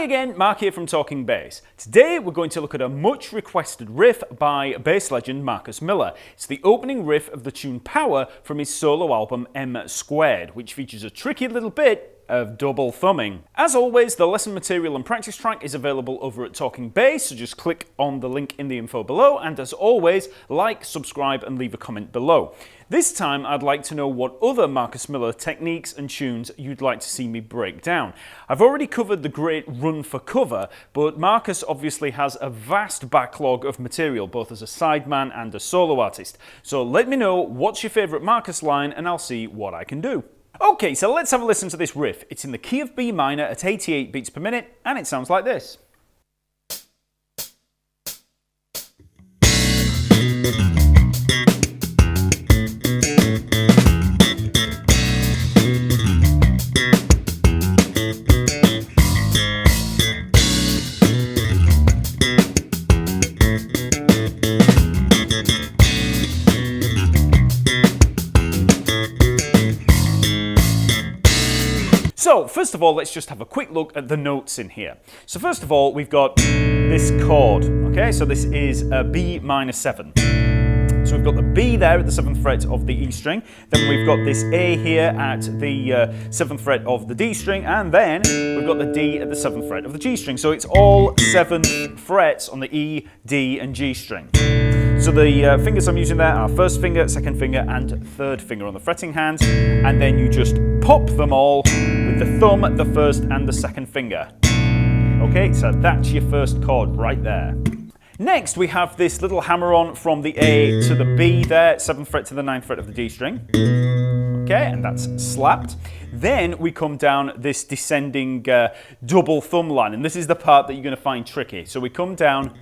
Again, Mark here from Talking Bass. Today we're going to look at a much requested riff by bass legend Marcus Miller. It's the opening riff of the tune Power from his solo album M Squared, which features a tricky little bit of double thumbing. As always, the lesson material and practice track is available over at Talking Bass, so just click on the link in the info below, and as always, like, subscribe and leave a comment below. This time I'd like to know what other Marcus Miller techniques and tunes you'd like to see me break down. I've already covered the great Run for Cover, but Marcus obviously has a vast backlog of material, both as a sideman and a solo artist. So let me know what's your favourite Marcus line and I'll see what I can do. Okay, so let's have a listen to this riff. It's in the key of B minor at 88 beats per minute, and it sounds like this. So, first of all, let's just have a quick look at the notes in here. So first of all, we've got this chord, okay? So this is a B minor 7. So we've got the B there at the 7th fret of the E string, then we've got this A here at the 7th fret of the D string, and then we've got the D at the 7th fret of the G string. So it's all 7 frets on the E, D, and G string. So the fingers I'm using there are first finger, second finger, and third finger on the fretting hand, and then you just pop them all with the thumb, the first, and the second finger. Okay, so that's your first chord right there. Next, we have this little hammer-on from the A to the B there, 7th fret to the 9th fret of the D string. Okay, and that's slapped. Then we come down this descending double thumb line, and this is the part that you're going to find tricky. So we come down.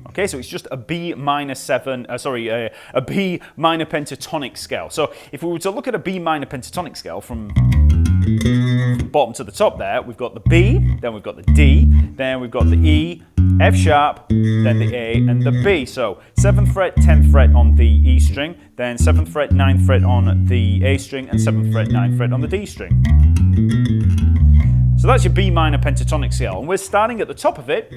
Okay, so it's just a B minor 7, a B minor pentatonic scale. So if we were to look at a B minor pentatonic scale from bottom to the top there, we've got the B, then we've got the D, then we've got the E, F sharp, then the A and the B. So 7th fret, 10th fret on the E string, then 7th fret, 9th fret on the A string, and 7th fret, 9th fret on the D string. So that's your B minor pentatonic scale, and we're starting at the top of it,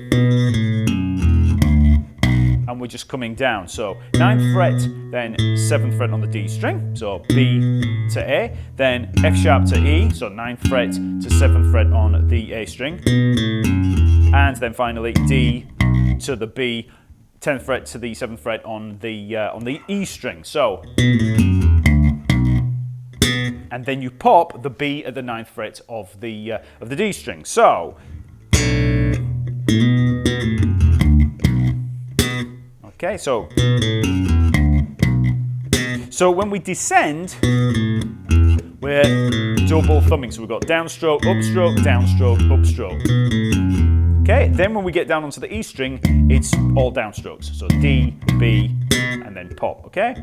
and we're just coming down. So 9th fret, then 7th fret on the D string, so B to A, then F sharp to E, so 9th fret to 7th fret on the A string, and then finally D to the B, 10th fret to the 7th fret on the E string. So, and then you pop the B at the 9th fret of the D string. So. Okay, so when we descend, we're double thumbing. So we've got downstroke, upstroke, downstroke, upstroke. Okay, then when we get down onto the E string, it's all downstrokes. So D, B, and then pop, okay?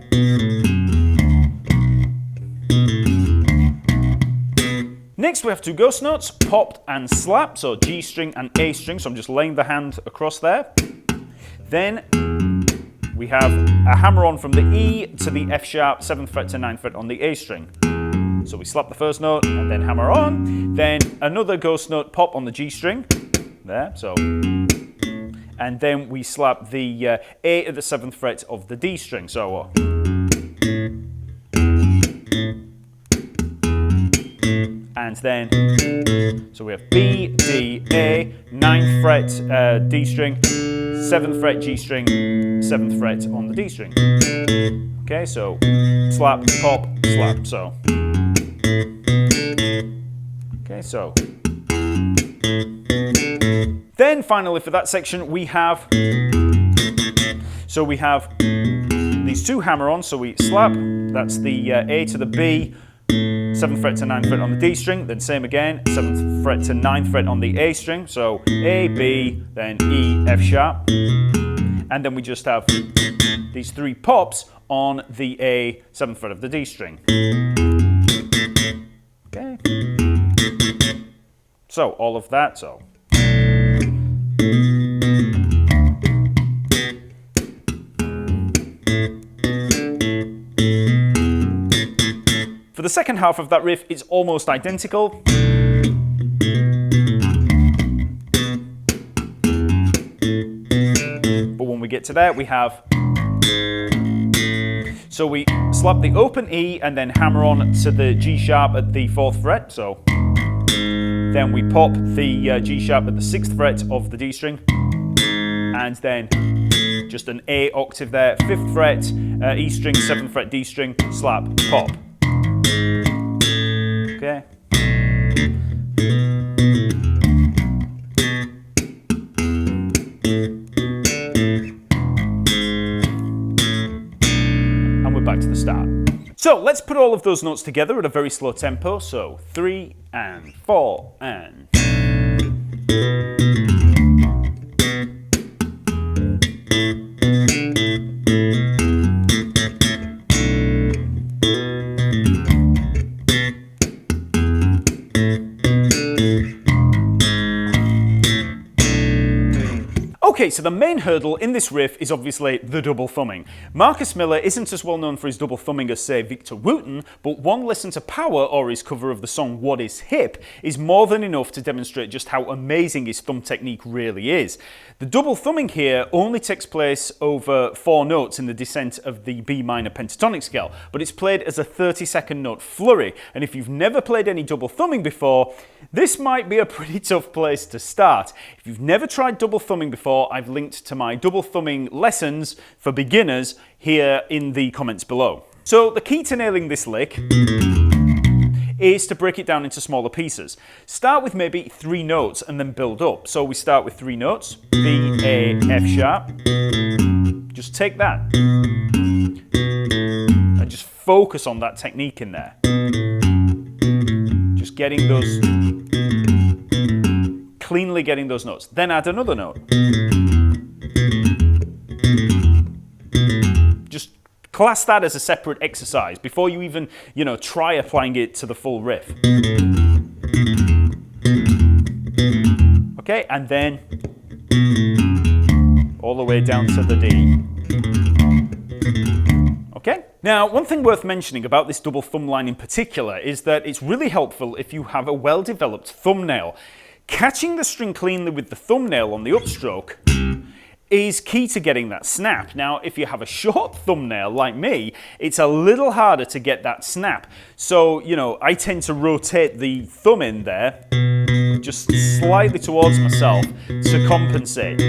Next we have two ghost notes, popped and slap, so G string and A string. So I'm just laying the hand across there. Then we have a hammer-on from the E to the F sharp, 7th fret to 9th fret on the A string. So we slap the first note and then hammer on. Then another ghost note pop on the G string. There, so. And then we slap the A at the 7th fret of the D string. So. And then, so we have B, D, A, 9th fret D string, 7th fret G string, 7th fret on the D string. Okay, so slap, pop, slap, so. Okay, so. Then finally for that section we have, so we have these two hammer-ons, so we slap, that's the A to the B, 7th fret to 9th fret on the D string, then same again, 7th fret to 9th fret on the A string, so A, B, then E, F sharp, and then we just have these three pops on the A, 7th fret of the D string. Okay. So all of that, so. the second half of that riff, it's almost identical. But when we get to there, we have... So we slap the open E and then hammer on to the G sharp at the 4th fret. So then we pop the G sharp at the 6th fret of the D string. And then just an A octave there, 5th fret, E string, 7th fret, D string, slap, pop. Okay. And we're back to the start. So let's put all of those notes together at a very slow tempo. So 3 and 4 and... Okay, so the main hurdle in this riff is obviously the double thumbing. Marcus Miller isn't as well known for his double thumbing as, say, Victor Wooten, but one listen to Power or his cover of the song What Is Hip is more than enough to demonstrate just how amazing his thumb technique really is. The double thumbing here only takes place over 4 notes in the descent of the B minor pentatonic scale, but it's played as a 30-second note flurry, and if you've never played any double thumbing before, this might be a pretty tough place to start. If you've never tried double thumbing before, I've linked to my double thumbing lessons for beginners here in the comments below. So the key to nailing this lick is to break it down into smaller pieces. Start with maybe 3 notes and then build up. So we start with 3 notes, B, A, F sharp. Just take that and just focus on that technique in there. Just getting those, cleanly getting those notes. Then add another note. Just class that as a separate exercise before you even, try applying it to the full riff. Okay, and then all the way down to the D. Okay? Now, one thing worth mentioning about this double thumb line in particular is that it's really helpful if you have a well-developed thumbnail. Catching the string cleanly with the thumbnail on the upstroke is key to getting that snap. Now, if you have a short thumbnail like me, it's a little harder to get that snap. So, I tend to rotate the thumb in there just slightly towards myself to compensate.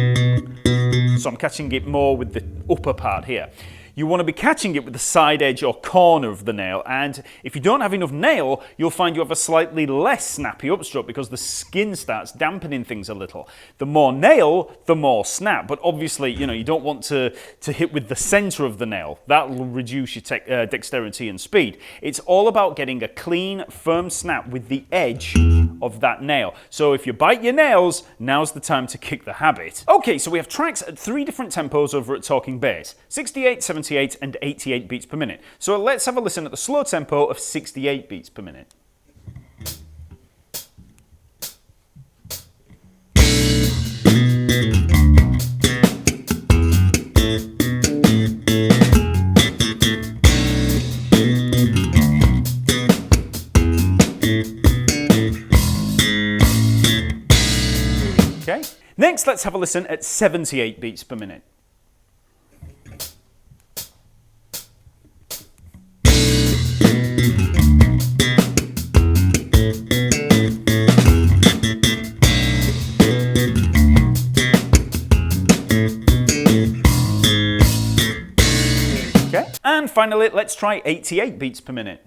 So I'm catching it more with the upper part here. You want to be catching it with the side edge or corner of the nail, and if you don't have enough nail, you'll find you have a slightly less snappy upstroke because the skin starts dampening things a little. The more nail, the more snap, but obviously, you don't want to hit with the center of the nail. That will reduce your dexterity and speed. It's all about getting a clean, firm snap with the edge of that nail. So if you bite your nails, now's the time to kick the habit. Okay, so we have tracks at 3 different tempos over at Talkingbass: 68, 78, and 88 beats per minute. So let's have a listen at the slow tempo of 68 beats per minute. Okay. Next, let's have a listen at 78 beats per minute. And finally, let's try 88 beats per minute.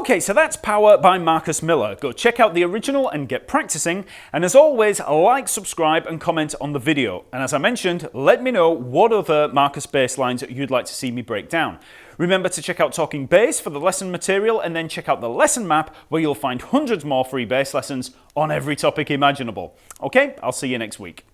Okay, so that's Power by Marcus Miller. Go check out the original and get practicing. And as always, like, subscribe, and comment on the video. And as I mentioned, let me know what other Marcus bass lines you'd like to see me break down. Remember to check out Talking Bass for the lesson material, and then check out the lesson map where you'll find hundreds more free bass lessons on every topic imaginable. Okay, I'll see you next week.